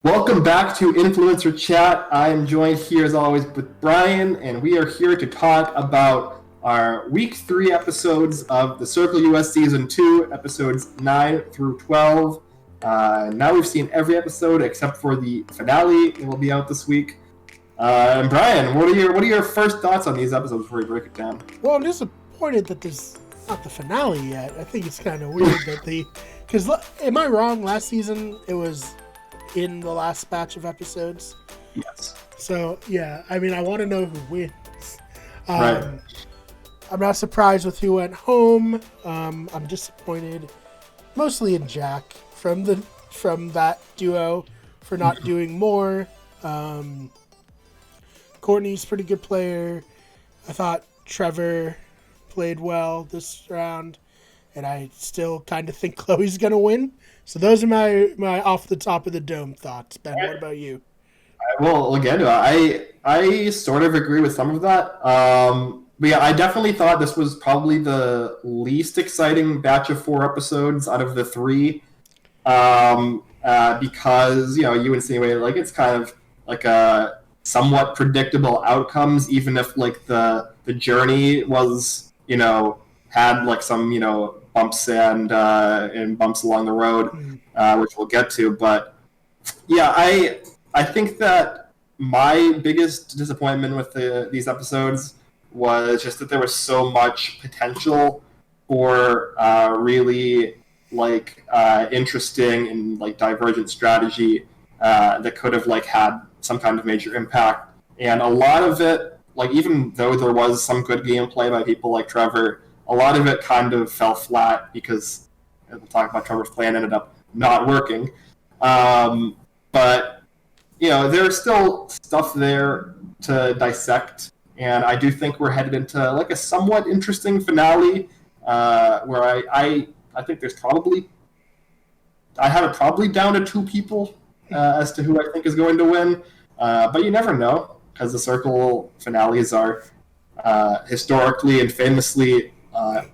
Welcome back to Influencer Chat. I am joined here as always with Brian, and we are here to talk about our Week 3 episodes of the Circle US Season 2, episodes 9 through 12. Now we've seen every episode except for the finale. It will be out this week. And Brian, what are your first thoughts on these episodes before we break it down? Well, I'm disappointed that there's not the finale yet. I think it's kind of weird that because am I wrong? Last season it was in the last batch of episodes. Yes. So yeah, I mean, I want to know who wins. Right. I'm not surprised with who went home. I'm disappointed, mostly in Jack from that duo for not doing more. Courtney's a pretty good player. I thought Trevor played well this round, and I still kind of think Chloe's gonna win. So those are my off the top of the dome thoughts. Ben, what about you? Well, again, I sort of agree with some of that. But yeah, I definitely thought this was probably the least exciting batch of 4 episodes out of the 3. Because, you insinuated like it's kind of like a somewhat predictable outcomes, even if like the journey was, had like some, bumps and bumps along the road, which we'll get to. But yeah, I think that my biggest disappointment with these episodes was just that there was so much potential for really like interesting and like divergent strategy that could have like had some kind of major impact. And a lot of it, like even though there was some good gameplay by people like Trevor, a lot of it kind of fell flat because we'll talk about Trevor's plan ended up not working. But there's still stuff there to dissect, and I do think we're headed into like a somewhat interesting finale, where I think there's probably I have it probably down to 2 people as to who I think is going to win, but you never know because the Circle finales are historically and famously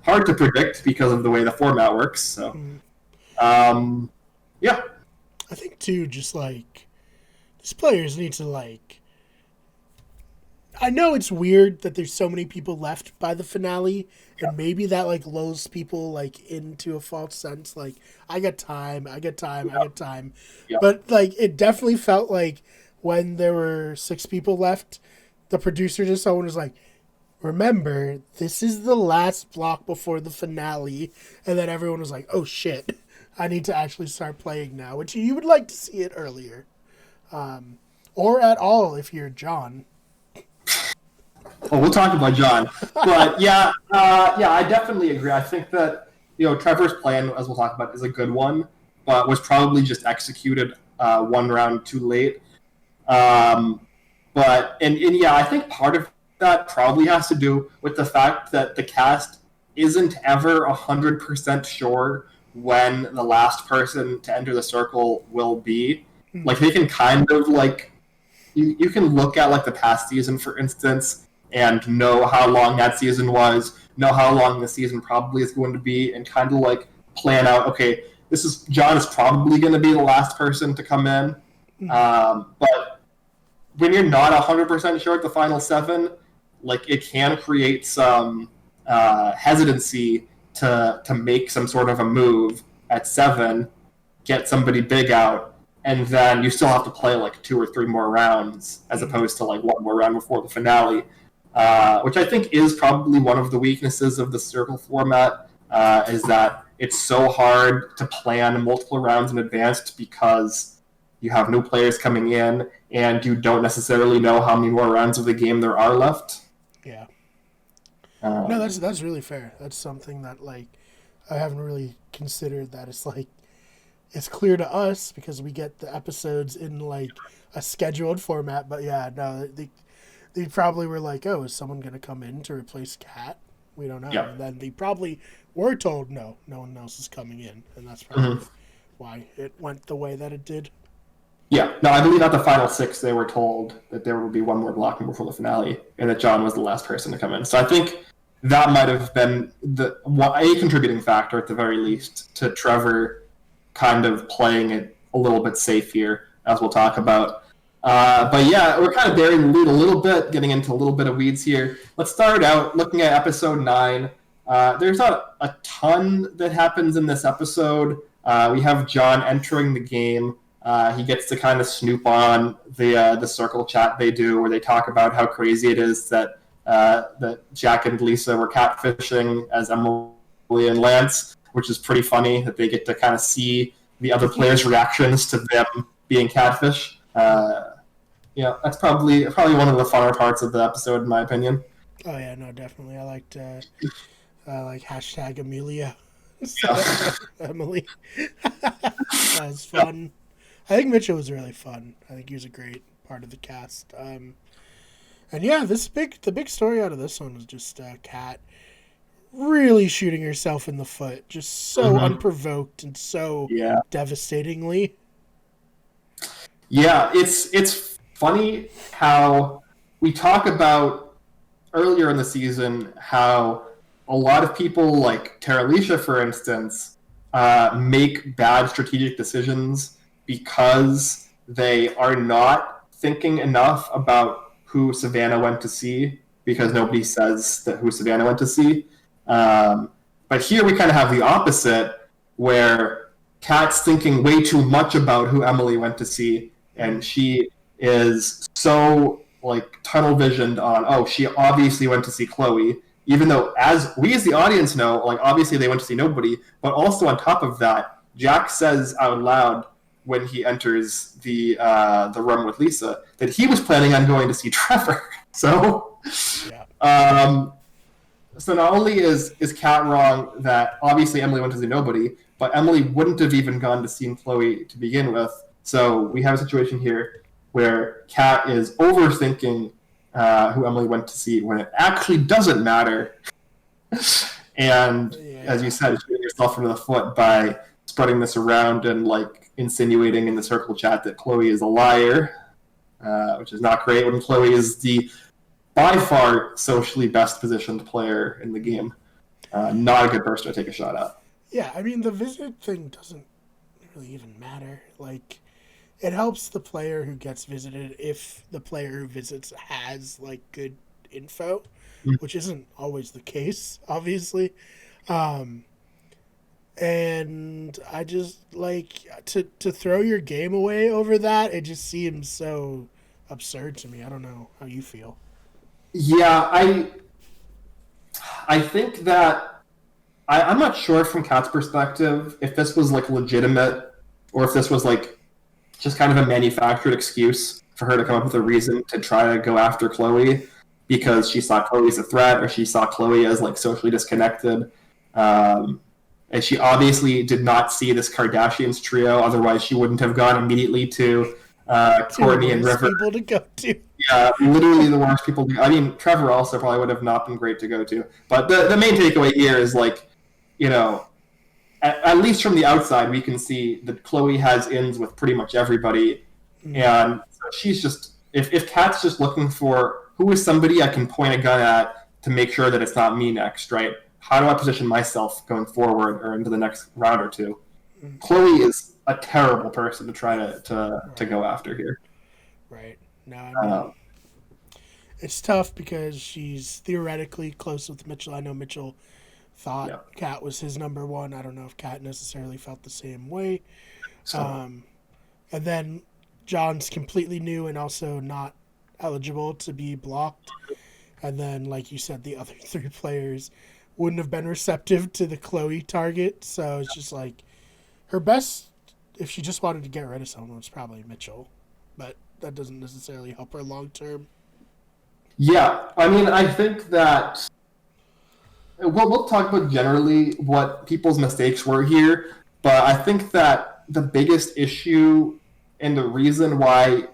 hard to predict because of the way the format works. So, yeah. I think too, just like these players need to like. I know it's weird that there's so many people left by the finale, and maybe that like lulls people like into a false sense. Like I got time. Yeah. But like it definitely felt like when there were 6 people left, the producer just someone was like, "Remember, this is the last block before the finale," and then everyone was like, "Oh shit, I need to actually start playing now," which you would like to see it earlier, or at all if you're John. Well, we'll talk about John, but yeah, I definitely agree. I think that Trevor's plan, as we'll talk about, is a good one, but was probably just executed one round too late. But yeah, I think part of that probably has to do with the fact that the cast isn't ever 100% sure when the last person to enter the Circle will be. Like they can kind of like you can look at like the past season, for instance, and know how long that season was, know how long the season probably is going to be, and kind of like plan out, okay, John is probably going to be the last person to come in. But when you're not 100% sure at the final 7, like it can create some hesitancy to make some sort of a move at 7, get somebody big out, and then you still have to play like 2 or 3 more rounds as opposed to like 1 more round before the finale, which I think is probably one of the weaknesses of the Circle format, is that it's so hard to plan multiple rounds in advance because you have new players coming in and you don't necessarily know how many more rounds of the game there are left. Yeah. No, that's really fair. That's something that like I haven't really considered. That it's like it's clear to us because we get the episodes in like a scheduled format. But yeah, no, they probably were like, oh, is someone going to come in to replace Kat? We don't know. Yeah. And then they probably were told, no one else is coming in. And that's probably why it went the way that it did. Yeah, no, I believe at the final 6 they were told that there would be 1 more blocking before the finale, and that John was the last person to come in. So I think that might have been a contributing factor, at the very least, to Trevor kind of playing it a little bit safe here. as we'll talk about. But yeah, we're kind of burying the lead a little bit, getting into a little bit of weeds here. Let's start out looking at episode 9. There's not a ton that happens in this episode. We have John entering the game. He gets to kind of snoop on the circle chat they do, where they talk about how crazy it is that Jack and Lisa were catfishing as Emily and Lance, which is pretty funny that they get to kind of see the other players' reactions to them being catfish. That's probably one of the funner parts of the episode, in my opinion. Oh yeah, no, definitely. I liked hashtag Amelia. Emily. That was fun. I think Mitchell was really fun. I think he was a great part of the cast. And yeah, the big story out of this one was just Kat really shooting herself in the foot, just so unprovoked and so devastatingly. Yeah, it's funny how we talk about earlier in the season how a lot of people, like Terralisha, for instance, make bad strategic decisions because they are not thinking enough about who Savannah went to see, because nobody says that who Savannah went to see. But here we kind of have the opposite, where Kat's thinking way too much about who Emily went to see, and she is so like tunnel visioned on, she obviously went to see Chloe, even though as the audience know, like obviously they went to see nobody. But also on top of that, Jack says out loud when he enters the room with Lisa that he was planning on going to see Trevor. So so not only is Kat wrong that obviously Emily went to see nobody, but Emily wouldn't have even gone to see Chloe to begin with. So we have a situation here where Kat is overthinking who Emily went to see when it actually doesn't matter. And as you said, shooting yourself into the foot by spreading this around and like insinuating in the circle chat that Chloe is a liar, which is not great when Chloe is the by far socially best positioned player in the game. Not a good person to take a shot at. Yeah, I mean, the visit thing doesn't really even matter. Like, it helps the player who gets visited if the player who visits has, like, good info, which isn't always the case, obviously. And I just, like, to throw your game away over that, it just seems so absurd to me. I don't know how you feel. Yeah, I think that I'm not sure from Kat's perspective if this was like legitimate or if this was like just kind of a manufactured excuse for her to come up with a reason to try to go after Chloe because she saw Chloe as a threat or she saw Chloe as like socially disconnected. And she obviously did not see this Kardashians trio, otherwise she wouldn't have gone immediately to Courtney and River. People to go to. Yeah, literally the worst people. I mean, Trevor also probably would have not been great to go to. But the main takeaway here is, like, you know, at least from the outside, we can see that Chloe has ins with pretty much everybody. Mm-hmm. And so she's just, if Kat's just looking for who is somebody I can point a gun at to make sure that it's not me next, right? How do I position myself going forward or into the next round or two? Mm-hmm. Chloe is a terrible person to try to go after here. Right. No, I mean, it's tough because she's theoretically close with Mitchell. I know Mitchell thought Kat was his number one. I don't know if Kat necessarily felt the same way. And then John's completely new and also not eligible to be blocked. And then, like you said, the other three players wouldn't have been receptive to the Chloe target. So it's just like her best, if she just wanted to get rid of someone, was probably Mitchell. But that doesn't necessarily help her long term. Yeah, I mean, I think that we'll talk about generally what people's mistakes were here, but I think that the biggest issue and the reason why,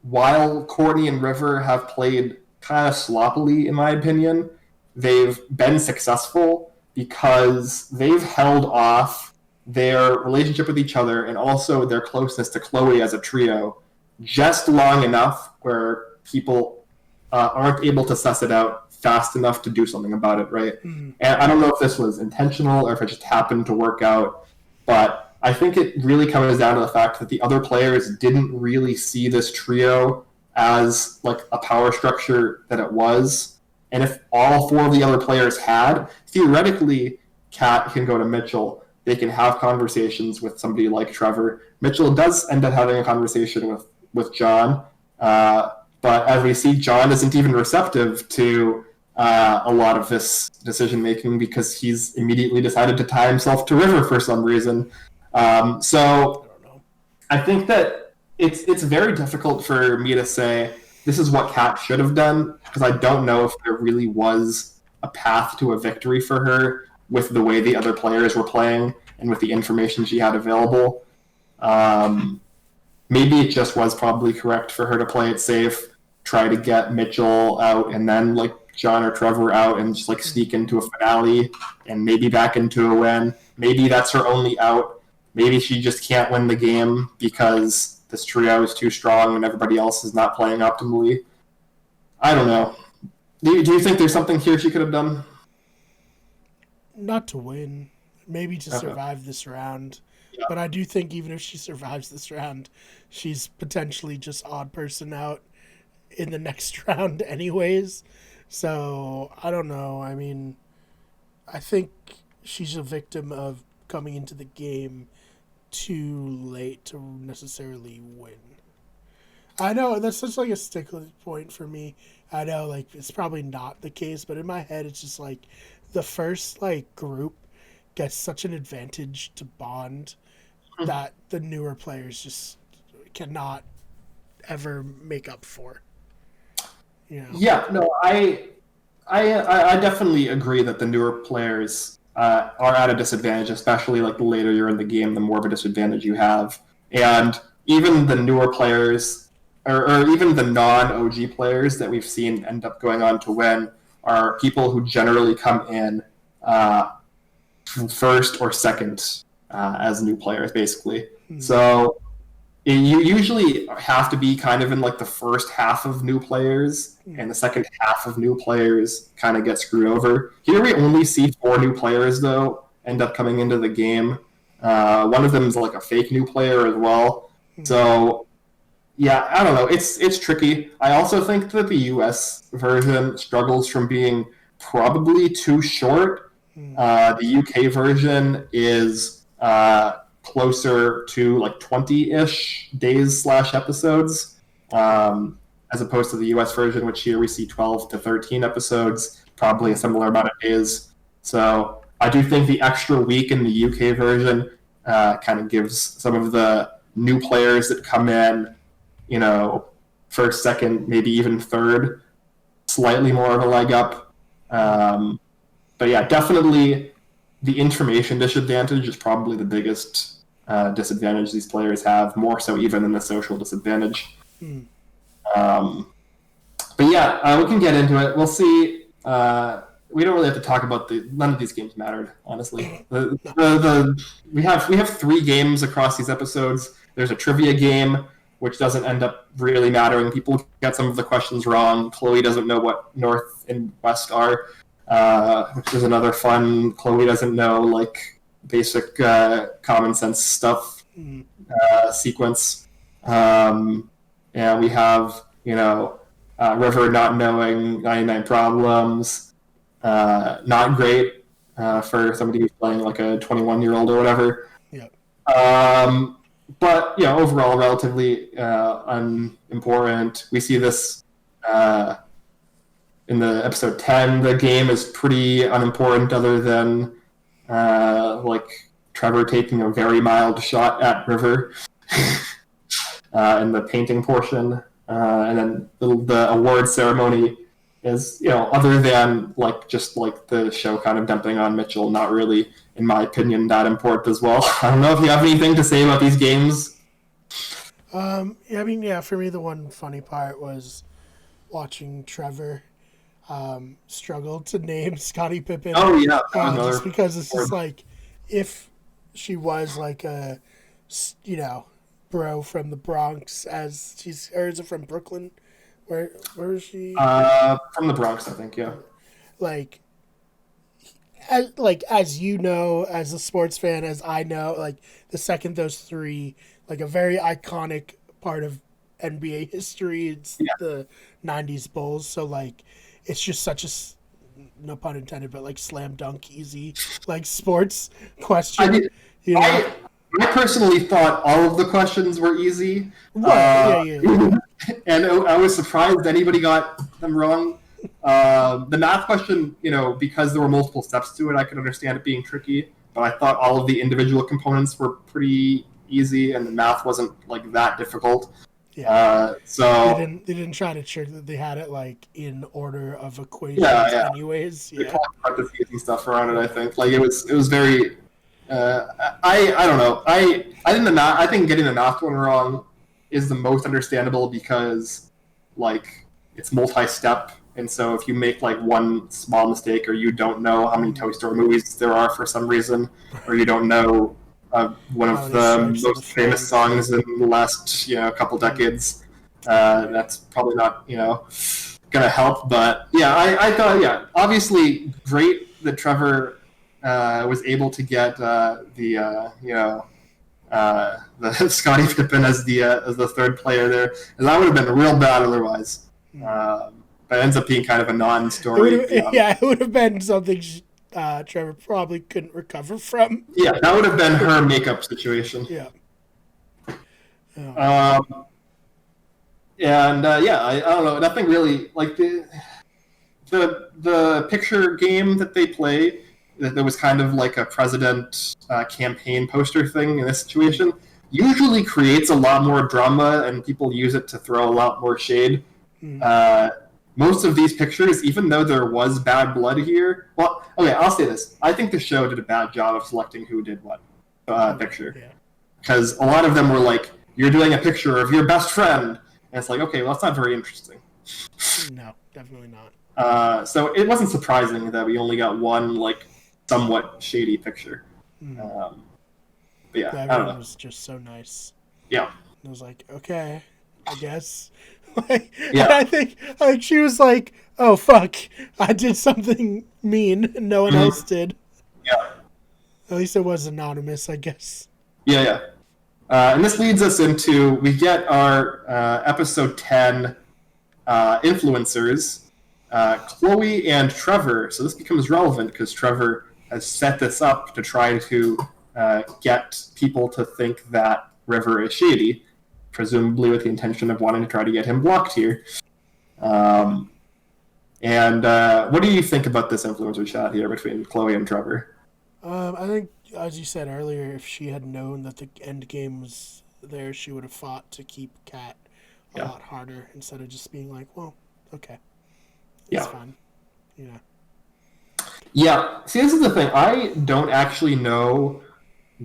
while Courtney and River have played kind of sloppily, in my opinion, they've been successful because they've held off their relationship with each other and also their closeness to Chloe as a trio just long enough where people aren't able to suss it out fast enough to do something about it, right? Mm-hmm. And I don't know if this was intentional or if it just happened to work out, but I think it really comes down to the fact that the other players didn't really see this trio as like a power structure that it was. And if all four of the other players had, theoretically, Kat can go to Mitchell. They can have conversations with somebody like Trevor. Mitchell does end up having a conversation with John, but as we see, John isn't even receptive to a lot of this decision making because he's immediately decided to tie himself to River for some reason. So I think that it's very difficult for me to say this is what Kat should have done because I don't know if there really was a path to a victory for her with the way the other players were playing and with the information she had available. Maybe it just was probably correct for her to play it safe, try to get Mitchell out, and then like John or Trevor out and just like sneak into a finale and maybe back into a win. Maybe that's her only out. Maybe she just can't win the game because this trio is too strong and everybody else is not playing optimally. I don't know. Do you think there's something here she could have done? Not to win. Maybe to survive this round. Yeah. But I do think even if she survives this round, she's potentially just odd person out in the next round anyways. So, I don't know. I mean, I think she's a victim of coming into the game too late to necessarily win. I know, that's such like a stickler point for me. I know, like, it's probably not the case, but in my head, it's just like the first, like, group gets such an advantage to bond that the newer players just cannot ever make up for. You know? Yeah, no, I definitely agree that the newer players are at a disadvantage, especially like the later you're in the game, the more of a disadvantage you have. And even the newer players, or even the non-OG players that we've seen end up going on to win, are people who generally come in first or second as new players, basically. Mm-hmm. So you usually have to be kind of in like the first half of new players, and the second half of new players kind of get screwed over. Here we only see 4 new players, though, end up coming into the game. One of them is like a fake new player as well. So, yeah, I don't know. It's tricky. I also think that the US version struggles from being probably too short. The UK version is closer to like 20-ish days / episodes, as opposed to the US version, which here we see 12 to 13 episodes, probably a similar amount of days. So I do think the extra week in the UK version kind of gives some of the new players that come in, you know, first, second, maybe even third, slightly more of a leg up. But yeah, definitely the information disadvantage is probably the biggest disadvantage these players have, more so even than the social disadvantage. But yeah, we can get into it. We'll see. We don't really have to talk about none of these games mattered, honestly. We have 3 games across these episodes. There's a trivia game, which doesn't end up really mattering. People get some of the questions wrong. Chloe doesn't know what North and West are, which is another fun. Chloe doesn't know like basic common sense stuff sequence. And we have, you know, River not knowing 99 Problems. Not great for somebody who's playing like a 21-year-old or whatever. Yeah. But, you know, overall relatively unimportant. We see this in the episode 10. The game is pretty unimportant other than like Trevor taking a very mild shot at River in the painting portion. And then the award ceremony is, you know, other than like just like the show kind of dumping on Mitchell, not really, in my opinion, that important as well. I don't know if you have anything to say about these games. Yeah, I mean, yeah, for me the one funny part was watching Trevor struggle to name Scottie Pippen. Oh yeah, just because it's just like if she was like a, you know, bro from the Bronx, as she's, or is it from Brooklyn? Where is she? From the Bronx, I think. Yeah. Like, as you know, as a sports fan, as I know, like the second those three, like a very iconic part of NBA history. It's Yeah. the '90s Bulls. So like, it's just such a no pun intended, but like slam dunk easy like sports question. I mean, You know, I personally thought all of the questions were easy. right? Yeah. And I was surprised anybody got them wrong. The math question, because there were multiple steps to it, I could understand it being tricky. But I thought all of the individual components were pretty easy, and the math wasn't like that difficult. Yeah. So They didn't try to trick that they had it like in order of equations yeah. anyways. They Yeah. called parentheses and stuff around it. I think like it was very. I don't know. I think getting the math one wrong is the most understandable because like it's multi-step, and so if you make like one small mistake, or you don't know how many Toy Story movies there are for some reason, or you don't know one of the most famous songs in the last couple decades, that's probably not gonna help. But yeah, I thought obviously great that Trevor was able to get the Scottie Pippen as the third player there, and that would have been real bad otherwise. But it ends up being kind of a non-story. It would have been something Trevor probably couldn't recover from. Yeah, that would have been her makeup situation. Yeah. I don't know, nothing really like the picture game that they play. That was kind of like a president campaign poster thing in this situation. Usually creates a lot more drama, and people use it to throw a lot more shade. Most of these pictures, even though there was bad blood here, well, okay, I'll say this: I think the show did a bad job of selecting who did what picture, because a lot of them were like, "You're doing a picture of your best friend," and it's like, okay, well, that's not very interesting. No, definitely not. So it wasn't surprising that we only got one like somewhat shady picture. But yeah, I don't know. It was just so nice. Yeah. I was like, okay, I guess. Yeah. I think she was like, oh fuck, I did something mean and no one else did. Yeah. At least it was anonymous, I guess. Yeah. And this leads us into, we get our episode 10 influencers, Chloe and Trevor. So this becomes relevant because Trevor has set this up to try to get people to think that River is shady, presumably with the intention of wanting to try to get him blocked here. And what do you think about this influencer chat here between Chloe and Trevor? I think, as you said earlier, if she had known that the end game was there, she would have fought to keep Kat a lot harder instead of just being like, well, okay, it's fine. Yeah, see, this is the thing. I don't actually know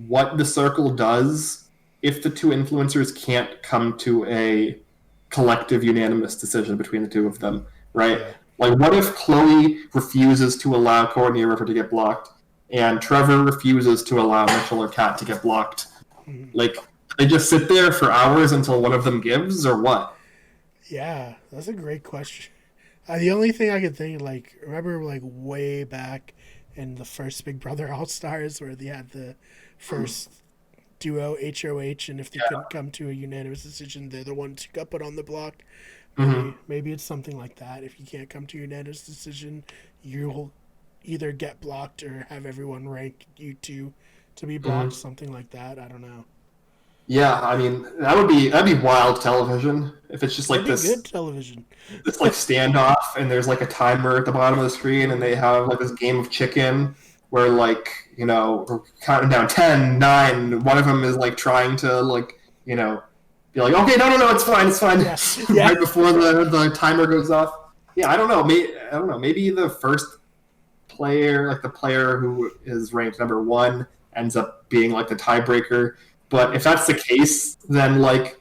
what the circle does if the two influencers can't come to a collective unanimous decision between the two of them, right? Like, what if Chloe refuses to allow Courtney or River to get blocked, and Trevor refuses to allow Mitchell or Kat to get blocked? Like, they just sit there for hours until one of them gives, or what? Yeah, that's a great question. The only thing I could think, like, remember, like, way back in the first Big Brother All-Stars where they had the first duo HOH, and if they couldn't come to a unanimous decision, they're the ones who got put on the block. Maybe it's something like that. If you can't come to a unanimous decision, you'll either get blocked or have everyone rank you two to be blocked, something like that. I don't know. Yeah, I mean, that'd be wild television if it's just like this good television. This like standoff, and there's like a timer at the bottom of the screen, and they have like this game of chicken where like we're counting down 10, 9. One of them is like trying to like be like, okay, no, it's fine. Right before the timer goes off. Yeah, I don't know. Maybe the first player, like the player who is ranked number 1, ends up being like the tiebreaker. But if that's the case, then like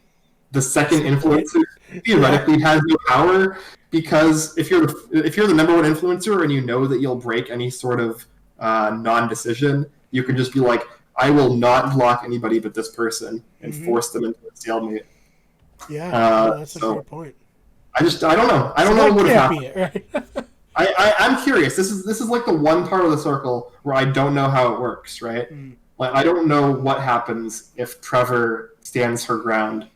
the second influencer theoretically has no power, because if you're the number 1 influencer and you know that you'll break any sort of non-decision, you can just be like, I will not block anybody but this person, and force them into a stalemate. Yeah, that's a great point. I don't know. I don't know what would happen. Right? I'm curious. This is like the one part of the circle where I don't know how it works, right? Like I don't know what happens if Trevor stands her ground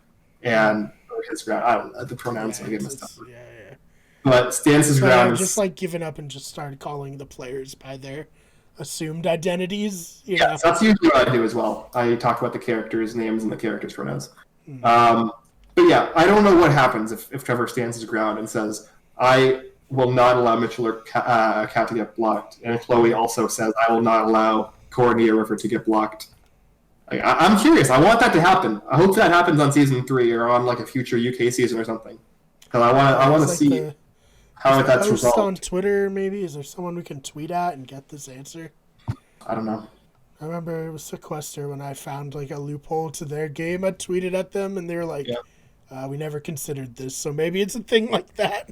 and or his ground. I don't know the pronouns. I get messed up. Yeah. But stands his ground. Just like giving up and just started calling the players by their assumed identities. You Yeah, know? so that's usually what I do as well. I talk about the characters' names and the characters' pronouns. But yeah, I don't know what happens if Trevor stands his ground and says, I will not allow Mitchell or Kat to get blocked. And Chloe also says, I will not allow Courtney or River to get blocked. Like, I'm curious. I want that to happen. I hope that happens on season 3 or on like a future UK season or something. Because I want to like see how that's resolved. On Twitter, maybe? Is there someone we can tweet at and get this answer? I don't know. I remember it was Sequester when I found like a loophole to their game. I tweeted at them and they were like, we never considered this. So maybe it's a thing like that.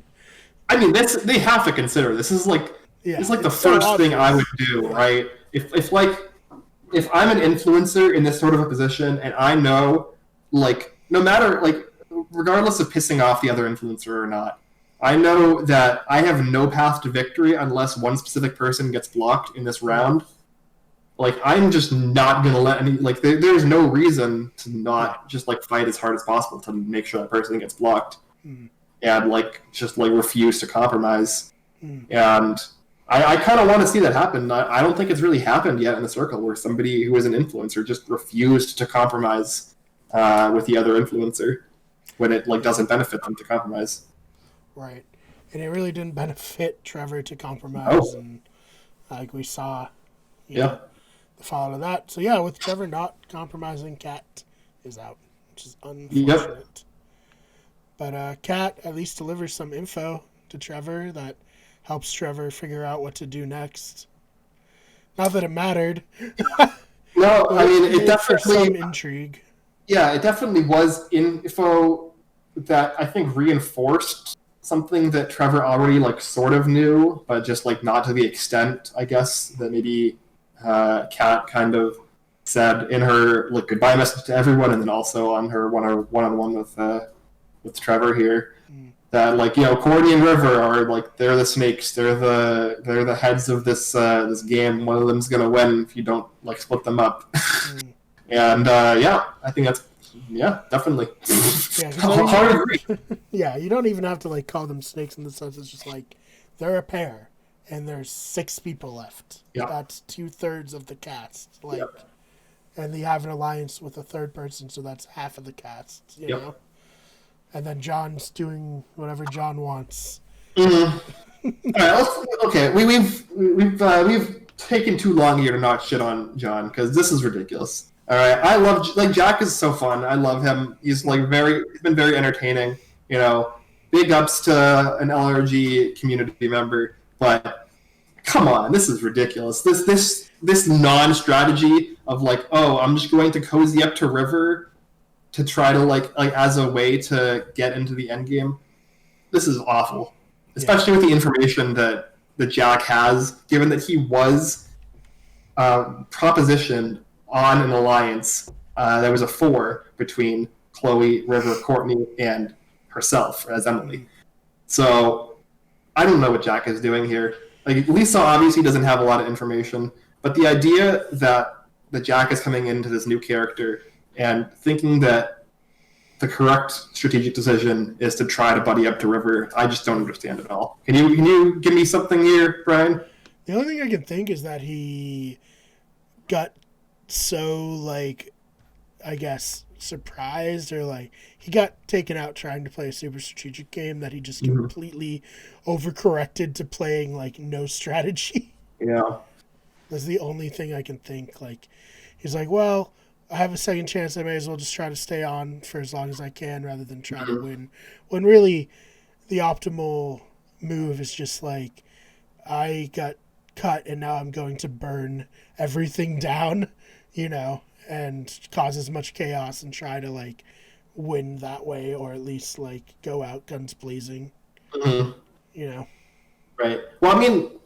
I mean, they have to consider this. Is like it's like the first thing I would do, right? If I'm an influencer in this sort of a position and I know, like, no matter, like, regardless of pissing off the other influencer or not, I know that I have no path to victory unless one specific person gets blocked in this round. Like, I'm just not going to let any, like, there's no reason to not just, like, fight as hard as possible to make sure that person gets blocked. And, like, just, like, refuse to compromise. And I kind of want to see that happen. I don't think it's really happened yet in the circle where somebody who is an influencer just refused to compromise with the other influencer when it, like, doesn't benefit them to compromise. Right. And it really didn't benefit Trevor to compromise. And, like, we saw, you know, the fallout of that. So, yeah, with Trevor not compromising, Kat is out, which is unfortunate. But Kat at least delivers some info to Trevor that helps Trevor figure out what to do next. Not that it mattered. No, I mean, it definitely... some intrigue. Yeah, it definitely was info that I think reinforced something that Trevor already, like, sort of knew, but just, like, not to the extent, I guess, that maybe Kat kind of said in her, like, goodbye message to everyone, and then also on her one-on-one with Trevor here. That, like, you know, Courtney and River are, like, they're the snakes. They're the heads of this this game. One of them's gonna win if you don't, like, split them up. And I think that's definitely. Hard to agree. Yeah, you don't even have to, like, call them snakes in the sense it's just like they're a pair and there's 6 people left. Yeah. That's 2/3 of the cast. Like, and they have an alliance with a third person, so that's half of the cast. You know. And then John's doing whatever John wants. All right, okay. We've taken too long here to not shit on John because this is ridiculous. All right, I love, like, Jack is so fun. I love him. He's, like, he's been very entertaining. You know, big ups to an LRG community member, but come on, this is ridiculous. This non-strategy of, like, oh, I'm just going to cozy up to River to try to, like as a way to get into the end game. This is awful, especially with the information that Jack has, given that he was propositioned on an alliance. There was a 4 between Chloe, River, Courtney, and herself as Emily. So I don't know what Jack is doing here. Like, Lisa obviously doesn't have a lot of information, but the idea that Jack is coming into this new character and thinking that the correct strategic decision is to try to buddy up to River, I just don't understand at all. Can you give me something here, Brian? The only thing I can think is that he got so, like, I guess, surprised, or, like, he got taken out trying to play a super strategic game that he just completely overcorrected to playing, like, no strategy. Yeah. That's the only thing I can think. Like, he's like, well, I have a second chance. I may as well just try to stay on for as long as I can rather than try to win. When really the optimal move is just like, I got cut and now I'm going to burn everything down, you know, and cause as much chaos and try to, like, win that way, or at least, like, go out guns blazing, you know. Right. Well, I mean,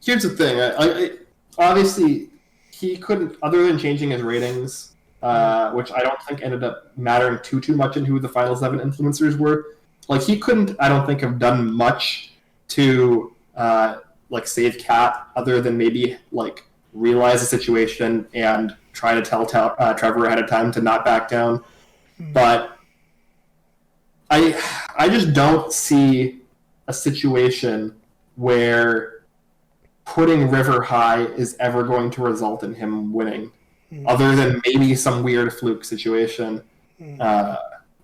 here's the thing. I obviously, he couldn't, other than changing his ratings, which I don't think ended up mattering too much in who the final 7 influencers were. Like, he couldn't, I don't think, have done much to like save Kat other than maybe like realize the situation and try to tell Trevor ahead of time to not back down. But I just don't see a situation where putting River high is ever going to result in him winning, other than maybe some weird fluke situation,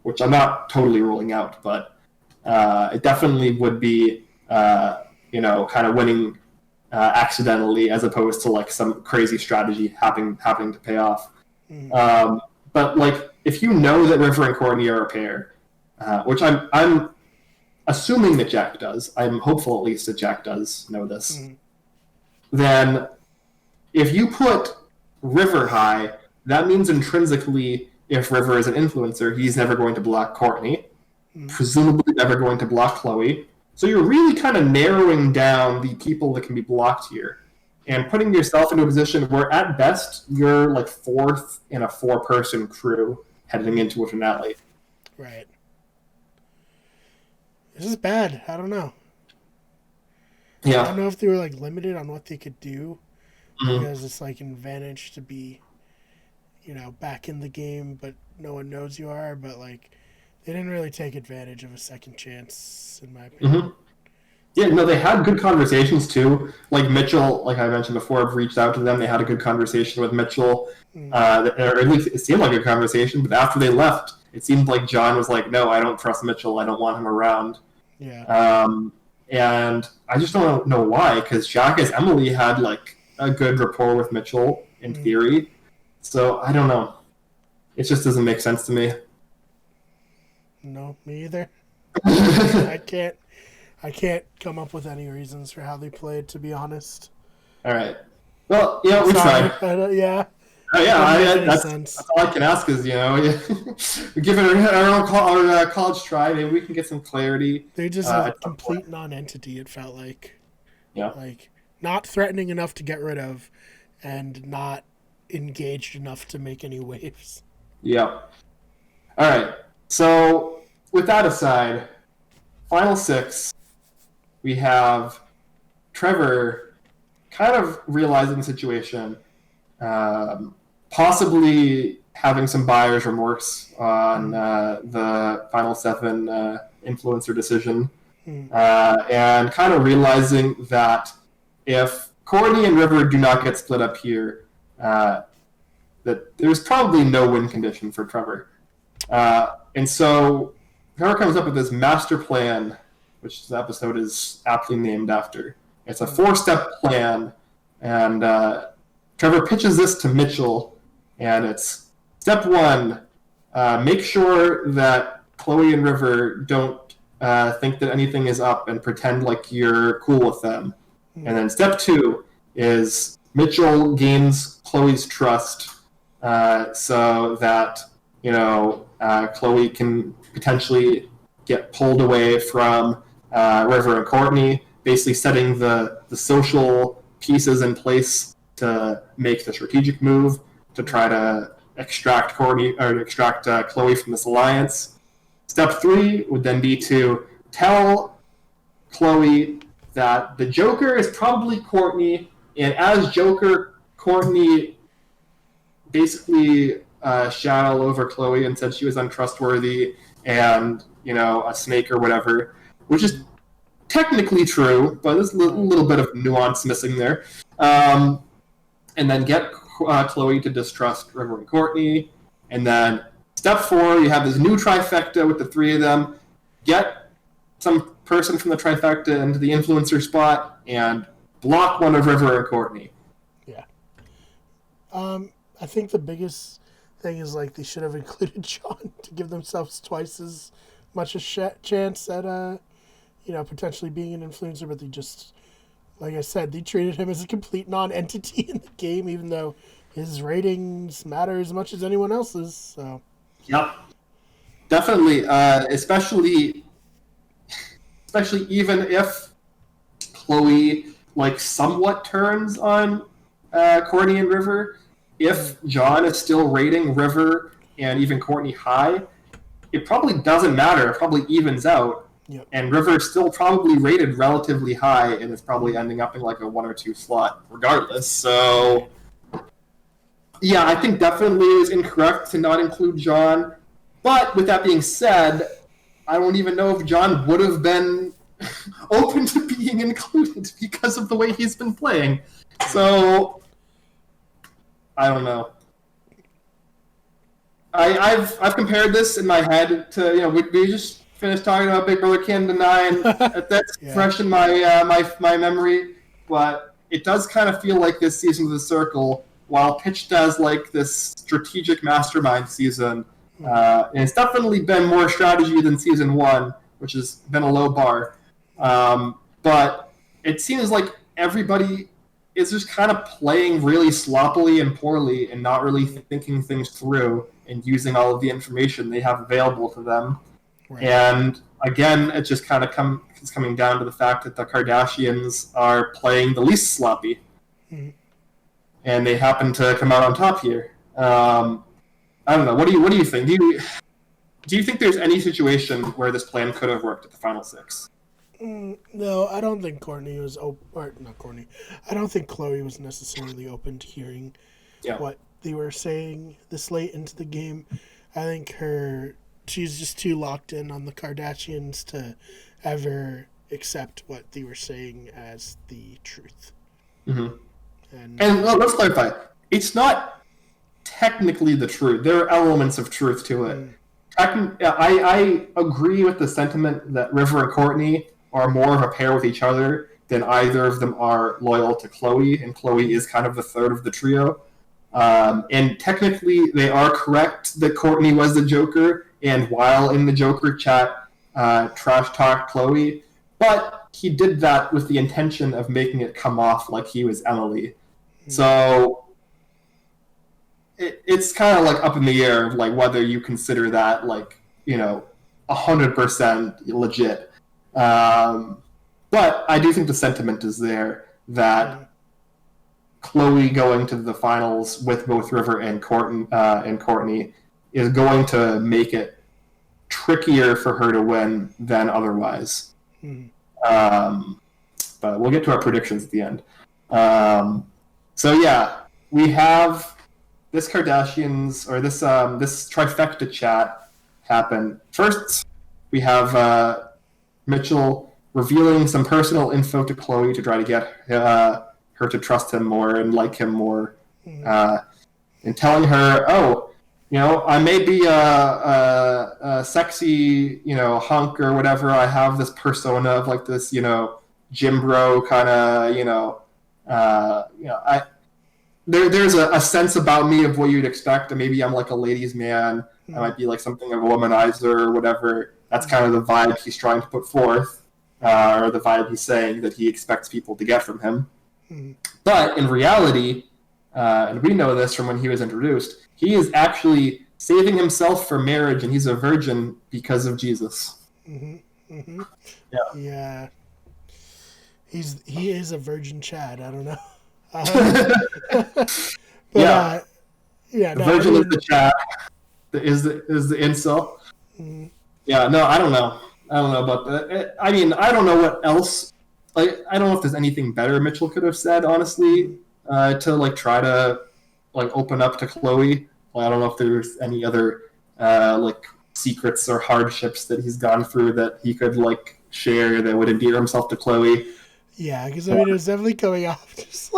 which I'm not totally ruling out, but it definitely would be, kind of winning accidentally as opposed to like some crazy strategy happening to pay off. But like, if you know that River and Courtney are a pair, which I'm assuming that Jack does, I'm hopeful at least that Jack does know this, then if you put River high, that means intrinsically, if River is an influencer, he's never going to block Courtney, presumably never going to block Chloe. So you're really kind of narrowing down the people that can be blocked here and putting yourself into a position where at best you're like fourth in a 4-person crew heading into a finale. Right. This is bad. I don't know. Yeah. I don't know if they were like limited on what they could do because it's like an advantage to be, back in the game, but no one knows you are. But like, they didn't really take advantage of a second chance, in my opinion. Yeah, no, they had good conversations too. Like Mitchell, like I mentioned before, I've reached out to them. They had a good conversation with Mitchell, or at least it seemed like a conversation. But after they left, it seemed like John was like, "No, I don't trust Mitchell. I don't want him around." Yeah. And I just don't know why, because Jack as Emily had like a good rapport with Mitchell in theory. So I don't know. It just doesn't make sense to me. No, me either. I can't come up with any reasons for how they played, to be honest. All right. Well, we tried. Yeah. That's all I can ask is, give it our own college try. Maybe we can get some clarity. They're just a complete non-entity, it felt like. Yeah. Like, not threatening enough to get rid of and not engaged enough to make any waves. Yeah. All right. So, with that aside, final 6, we have Trevor kind of realizing the situation, possibly having some buyer's remorse on the final 7 influencer decision, and kind of realizing that if Courtney and River do not get split up here, that there's probably no win condition for Trevor. And so Trevor comes up with this master plan, which this episode is aptly named after. It's a 4-step plan, and Trevor pitches this to Mitchell, and it's step 1, make sure that Chloe and River don't think that anything is up and pretend like you're cool with them. And then step 2 is Mitchell gains Chloe's trust so that, Chloe can potentially get pulled away from River and Courtney, basically setting the social pieces in place to make the strategic move to try to extract Chloe from this alliance. Step 3 would then be to tell Chloe that the Joker is probably Courtney, and as Joker, Courtney basically shat all over Chloe and said she was untrustworthy and, a snake or whatever, which is technically true, but there's a little bit of nuance missing there. And then get Chloe to distrust River and Courtney. And then step 4, you have this new trifecta with the 3 of them. Get some person from the trifecta into the influencer spot and block one of River and Courtney. Yeah. I think the biggest thing is like they should have included John to give themselves twice as much a chance at potentially being an influencer, but they just, like I said, they treated him as a complete non-entity in the game, even though his ratings matter as much as anyone else's. So. Yep. Definitely, especially even if Chloe somewhat turns on Courtney and River, if John is still rating River and even Courtney high, it probably doesn't matter. It probably evens out Yep. And River is still probably rated relatively high, and it's probably ending up in like a 1 or 2 slot regardless. So, yeah, I think definitely it was incorrect to not include John. But with that being said, I don't even know if John would have been open to being included because of the way he's been playing. So, I don't know. I've compared this in my head to, we just finished talking about Big Brother Canada 9. That's fresh in my my memory, but it does kind of feel like this season of The Circle, while pitched as like this strategic mastermind season, and it's definitely been more strategy than season 1, which has been a low bar. But it seems like everybody is just kind of playing really sloppily and poorly and not really thinking things through and using all of the information they have available to them. Right. And again, it just kind of is coming down to the fact that the Kardashians are playing the least sloppy. Mm-hmm. And they happen to come out on top here. I don't know. What do you think? Do you think there's any situation where this plan could have worked at the final 6? No, I don't think Courtney was not Courtney. I don't think Chloe was necessarily open to hearing what they were saying this late into the game. I think she's just too locked in on the Kardashians to ever accept what they were saying as the truth. Mm-hmm. And let's clarify. It's not technically the truth. There are elements of truth to it. I agree with the sentiment that River and Courtney are more of a pair with each other than either of them are loyal to Chloe, and Chloe is kind of the third of the trio. And technically, they are correct that Courtney was the Joker, and while in the Joker chat, trash talked Chloe, but he did that with the intention of making it come off like he was Emily. So it's kind of like up in the air, like whether you consider that 100% legit. But I do think the sentiment is there that Chloe going to the finals with both River and Courtney is going to make it trickier for her to win than otherwise. But we'll get to our predictions at the end. So yeah, we have this Kardashians or this trifecta chat happen. First, we have Mitchell revealing some personal info to Chloe to try to get her to trust him more and like him more, and telling her, I may be a sexy, hunk or whatever. I have this persona of like this, gym bro kind of, there's a sense about me of what you'd expect. And maybe I'm like a ladies' man. I might be like something of a womanizer or whatever. That's kind of the vibe he's trying to put forth, or the vibe he's saying that he expects people to get from him. But in reality, and we know this from when he was introduced, he is actually saving himself for marriage, and he's a virgin because of Jesus. Yeah. He is a virgin Chad. I don't know. But, the virgin is the Chad. Is the incel. Yeah, no, I don't know about that. I mean, I don't know what else. Like, I don't know if there's anything better Mitchell could have said, honestly, to try to open up to Chloe. I don't know if there's any other secrets or hardships that he's gone through that he could share that would endear himself to Chloe. Yeah, because it was definitely coming off just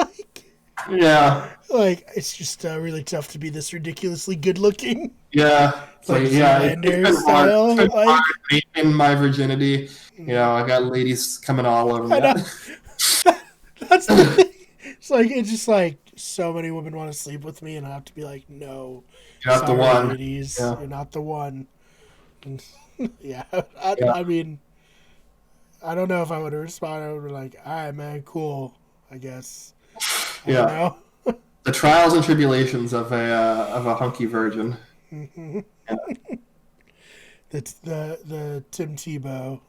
it's just really tough to be this ridiculously good looking. Yeah. It's style, hard in my virginity. I got ladies coming all over me. That's the thing. It's just so many women want to sleep with me, and I have to be like, no, you're not the one. Ladies, you're not the one. And, I mean, I don't know if I would have responded. I would be like, all right, man, cool, I guess. I don't know. The trials and tribulations of a hunky virgin. Yeah. That's the Tim Tebow,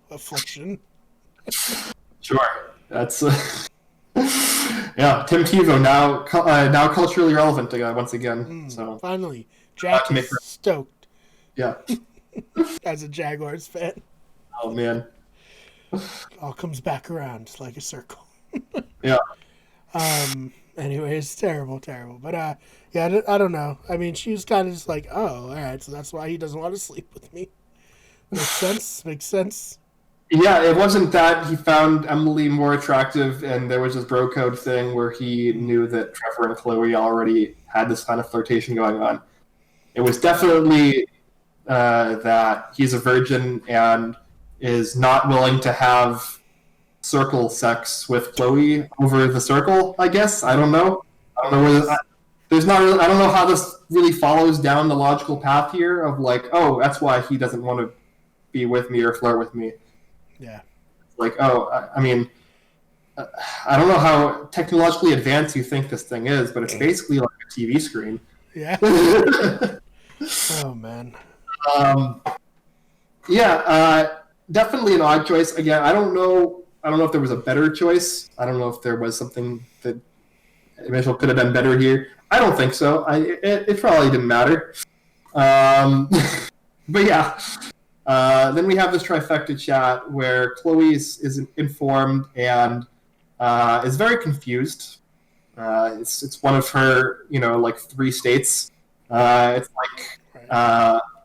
affliction. Sure, that's Tim Tebow now culturally relevant once again. So finally, Jack is stoked. Yeah, as a Jaguars fan. Oh man. All comes back around like a circle. Yeah. Anyways, terrible, terrible. But yeah, I don't know. I mean, she was kind of just like, oh, all right, so that's why he doesn't want to sleep with me. Makes sense. Makes sense. Yeah, it wasn't that he found Emily more attractive and there was this bro code thing where he knew that Trevor and Chloe already had this kind of flirtation going on. It was definitely that he's a virgin and is not willing to have circle sex with Chloe over the circle, I guess. I don't know. I don't know whether there's not really, I don't know how this really follows down the logical path here of like, oh, that's why he doesn't want to be with me or flirt with me. Yeah. Like, oh, I mean, I don't know how technologically advanced you think this thing is, but it's basically like a TV screen. Yeah. Oh man. Yeah, definitely an odd choice. Again, I don't know. I don't know if there was a better choice. I don't know if there was something that Mitchell could have done better here. I don't think so. It probably didn't matter. But yeah. Then we have this trifecta chat where Chloe is informed and is very confused. It's one of her, like 3 states. It's like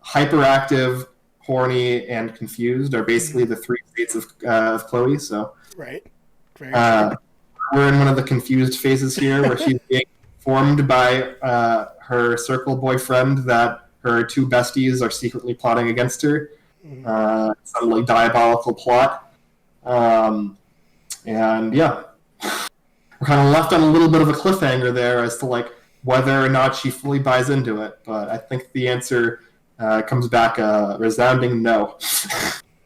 hyperactive, horny, and confused are basically the 3 states of Chloe. So right, very we're in one of the confused phases here, where she's being informed by her circle boyfriend that her 2 besties are secretly plotting against her. Some like diabolical plot, and yeah, we're kind of left on a little bit of a cliffhanger there as to like whether or not she fully buys into it. But I think the answer comes back a resounding no.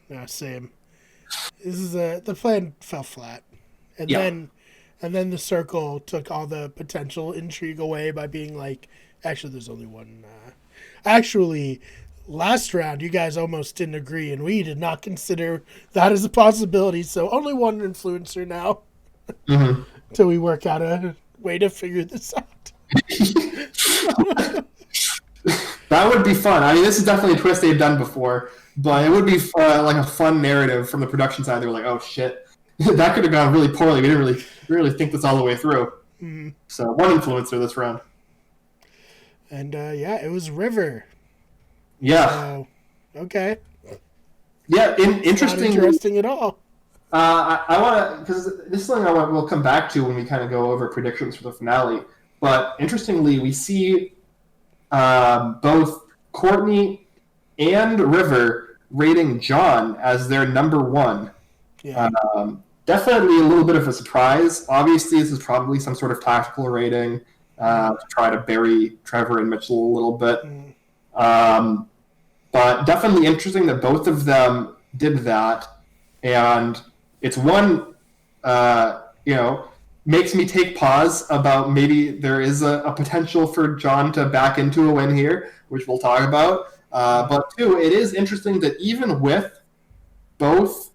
Yeah, same. This is the plan fell flat, and Yeah. then the circle took all the potential intrigue away by being like, actually, there's only one. Actually, last round, you guys almost didn't agree, and we did not consider that as a possibility. So only one influencer now, until we work out a way to figure this out. That would be fun. I mean, this is definitely a twist they've done before, but it would be like a fun narrative from the production side. They were like, "Oh shit, that could have gone really poorly. We didn't really think this all the way through." So one influencer this round. And yeah, it was River. Yeah. So, okay. Yeah. Not Interesting. interesting at all. I want to, because this is something we'll come back to when we kind of go over predictions for the finale. But interestingly, we see both Courtney and River rating John as their number 1. Yeah. Definitely a little bit of a surprise. Obviously, this is probably some sort of tactical rating to try to bury Trevor and Mitchell a little bit. But definitely interesting that both of them did that. And it's one, makes me take pause about maybe there is a potential for John to back into a win here, which we'll talk about. But 2, it is interesting that even with both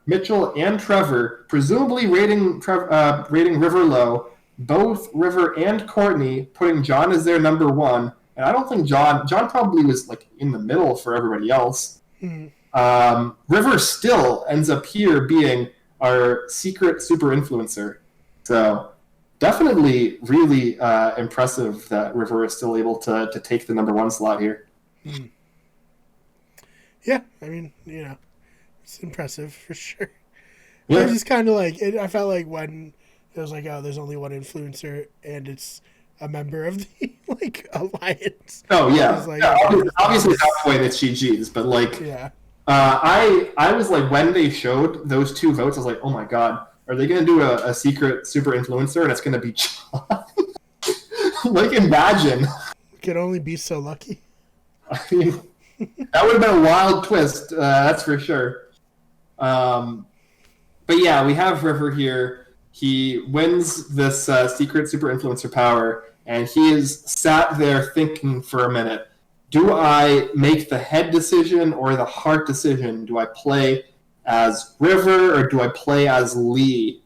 Mitchell and Trevor presumably rating River low, both River and Courtney putting John as their number 1. And I don't think John probably was like in the middle for everybody else. River still ends up here being our secret super influencer. So definitely really impressive that River is still able to take the number 1 slot here. Yeah, I mean, it's impressive for sure. Yeah. It was just kind of like, I felt like when it was like, oh, there's only one influencer and it's a member of the like alliance. Oh yeah, Like, obviously halfway it's GG's, but like, yeah. I was like, when they showed those 2 votes, I was like, oh my god, are they going to do a secret super influencer and it's going to be John? Like, imagine. Could only be so lucky. I mean, that would have been a wild twist, that's for sure. But yeah, we have River here. He wins this secret super influencer power, and he is sat there thinking for a minute. Do I make the head decision or the heart decision? Do I play as River or do I play as Lee?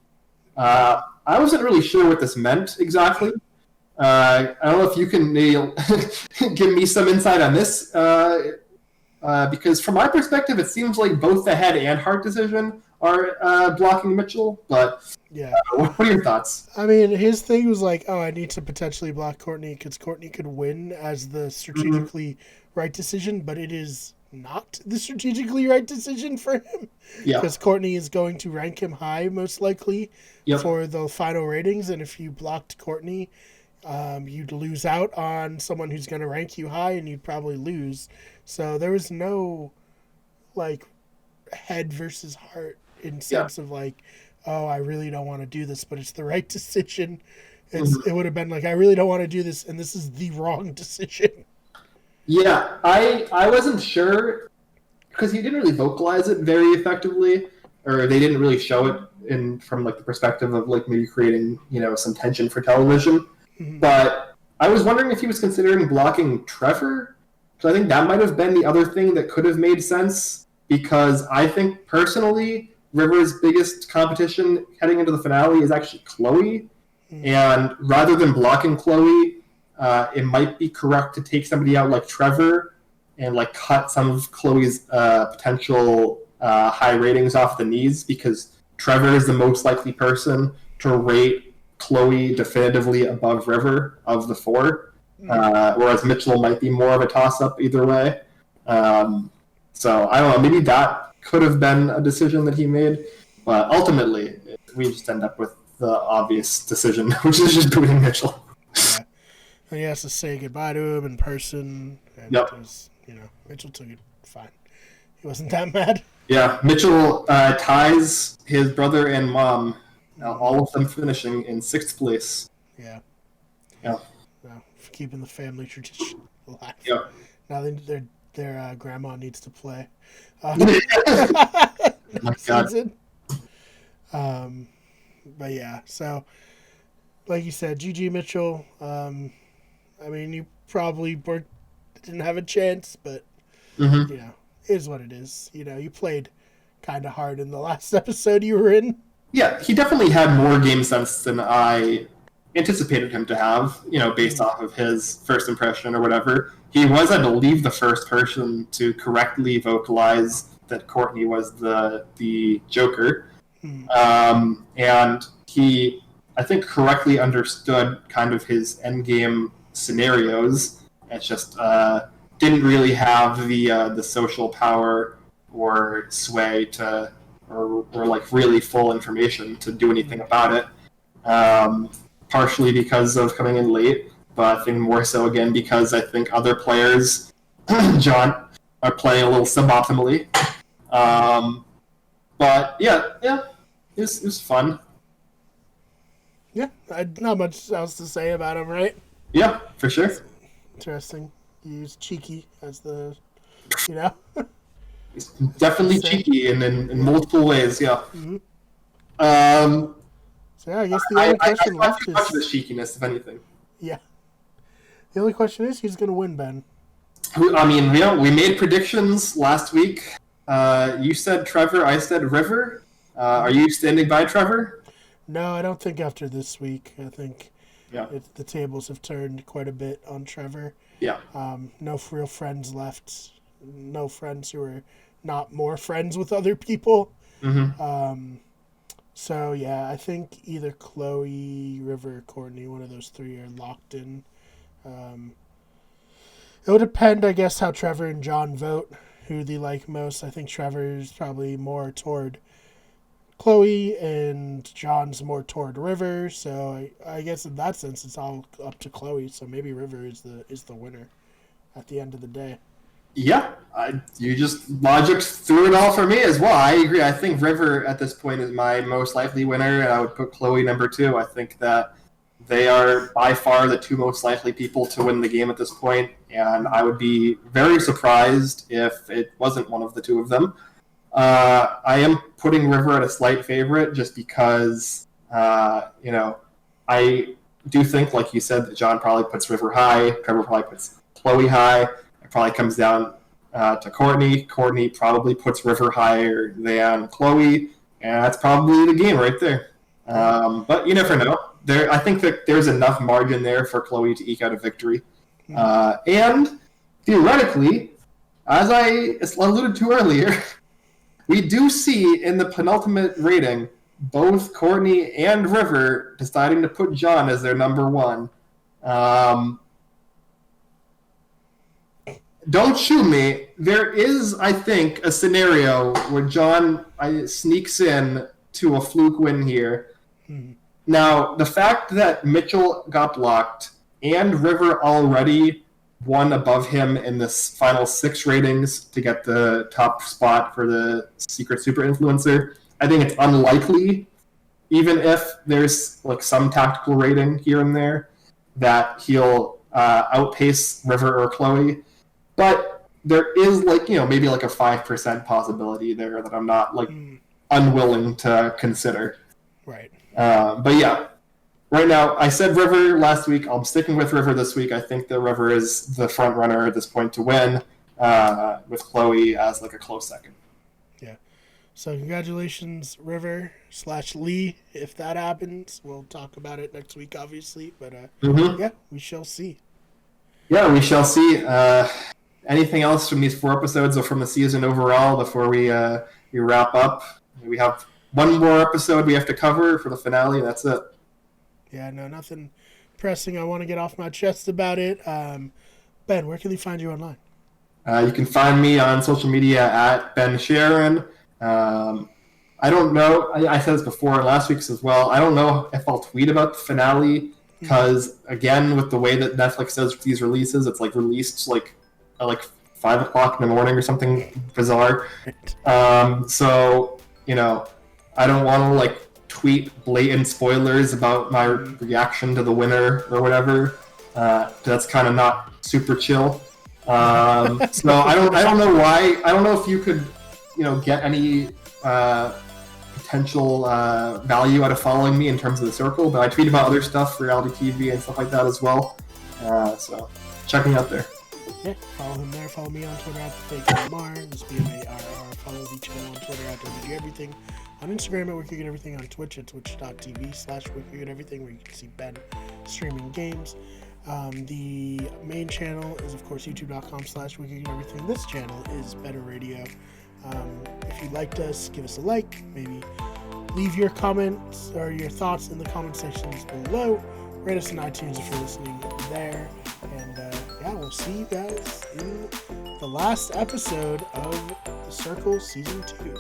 I wasn't really sure what this meant exactly. I don't know if you can give me some insight on this because from my perspective, it seems like both the head and heart decision are blocking Mitchell. But Yeah. What are your thoughts? I mean, his thing was like, oh, I need to potentially block Courtney because Courtney could win as the strategically right decision, but it is not the strategically right decision for him. Yeah. Because Courtney is going to rank him high, most likely, for the final ratings. And if you blocked Courtney, you'd lose out on someone who's going to rank you high, and you'd probably lose. So there was no, like, head versus heart in sense of, like, oh, I really don't want to do this, but it's the right decision. It would have been like, I really don't want to do this, and this is the wrong decision. Yeah, I wasn't sure because he didn't really vocalize it very effectively, or they didn't really show it from like the perspective of like maybe creating some tension for television. Mm-hmm. But I was wondering if he was considering blocking Trevor, because I think that might have been the other thing that could have made sense. Because I think personally, River's biggest competition heading into the finale is actually Chloe, and rather than blocking Chloe, it might be correct to take somebody out like Trevor and like cut some of Chloe's potential high ratings off the knees, because Trevor is the most likely person to rate Chloe definitively above River of the four, whereas Mitchell might be more of a toss-up either way. So I don't know, maybe that could have been a decision that he made, but ultimately we just end up with the obvious decision, which is just booting Mitchell. Yeah. And he has to say goodbye to him in person, and it was, Mitchell took it fine. He wasn't that mad. Yeah, Mitchell ties his brother and mom, all of them finishing in 6th place. Yeah. Yeah. Well, keeping the family tradition alive. Yeah. Now their grandma needs to play. Oh my God. Season. But yeah, so like you said, GG Mitchell. I mean, you probably didn't have a chance, but it is what it is. You played kind of hard in the last episode you were in. Yeah, he definitely had more game sense than I anticipated him to have, based off of his first impression or whatever. He was, I believe, the first person to correctly vocalize that Courtney was the Joker. And he, I think, correctly understood kind of his endgame scenarios. It's just didn't really have the social power or sway or like really full information to do anything about it. Partially because of coming in late, but I think more so again because I think other players, John, are playing a little suboptimally. But yeah, it was fun. Yeah, not much else to say about him, right? Yeah, for sure. Interesting. You use cheeky as the, He's definitely cheeky in multiple ways, yeah. So yeah, I guess the only question left is... much of the cheekiness, if anything. Yeah. The only question is, who's going to win, Ben? I mean, we made predictions last week. You said Trevor, I said River. Are you standing by Trevor? No, I don't think after this week. I think Yeah. the tables have turned quite a bit on Trevor. Yeah. No real friends left. No friends who are not more friends with other people. So, yeah, I think either Chloe, River, or Courtney, one of those three are locked in. It would depend, I guess, how Trevor and John vote, who they like most. I think Trevor's probably more toward Chloe, and John's more toward River. So I guess in that sense, it's all up to Chloe. So maybe River is the winner at the end of the day. Yeah, you just logic through it all for me as well. I agree. I think River at this point is my most likely winner, and I would put Chloe number 2. I think that they are by far the 2 most likely people to win the game at this point, and I would be very surprised if it wasn't one of the 2 of them. I am putting River at a slight favorite just because, I do think, like you said, that John probably puts River high, Trevor probably puts Chloe high. Probably comes down to Courtney. Courtney probably puts River higher than Chloe, and that's probably the game right there. But you never know. I think that there's enough margin there for Chloe to eke out a victory. And theoretically, as I alluded to earlier, we do see in the penultimate rating both Courtney and River deciding to put John as their number one. Don't shoot me. There is, I think, a scenario where John sneaks in to a fluke win here. Now, the fact that Mitchell got blocked and River already won above him in this final 6 ratings to get the top spot for the Secret Super Influencer, I think it's unlikely, even if there's like some tactical rating here and there, that he'll outpace River or Chloe. But there is maybe like a 5% possibility there that I'm not unwilling to consider. Right. But yeah, right now I said River last week. I'm sticking with River this week. I think that River is the front runner at this point to win, with Chloe as like a close second. Yeah. So congratulations, River/Lee. If that happens, we'll talk about it next week, obviously. But yeah, we shall see. Yeah, we shall see. Anything else from these 4 episodes or from the season overall before we wrap up? We have one more episode we have to cover for the finale. That's it. Yeah, no, nothing pressing I want to get off my chest about it. Ben, where can they find you online? You can find me on social media at Ben Sharon. I don't know. I said this before last week's as well. I don't know if I'll tweet about the finale because, again, with the way that Netflix does these releases, it's released at 5 o'clock in the morning or something bizarre. So, I don't want to tweet blatant spoilers about my reaction to the winner or whatever. That's kind of not super chill. So I don't know why. I don't know if you could, get any potential value out of following me in terms of the circle, but I tweet about other stuff, reality TV and stuff like that as well. So check me out there. Yeah, follow him there. Follow me on Twitter at FakeMar. That's BMARR. Follow the channel on Twitter at WGEverything. On Instagram at WickedEverything. On Twitch at twitch.tv/WickedEverything, where you can see Ben streaming games. The main channel is, of course, youtube.com/WickedEverything. This channel is Better Radio. If you liked us, give us a like. Maybe leave your comments or your thoughts in the comment sections below. Rate us on iTunes if you're listening there. And yeah, we'll see you guys in the last episode of The Circle Season 2.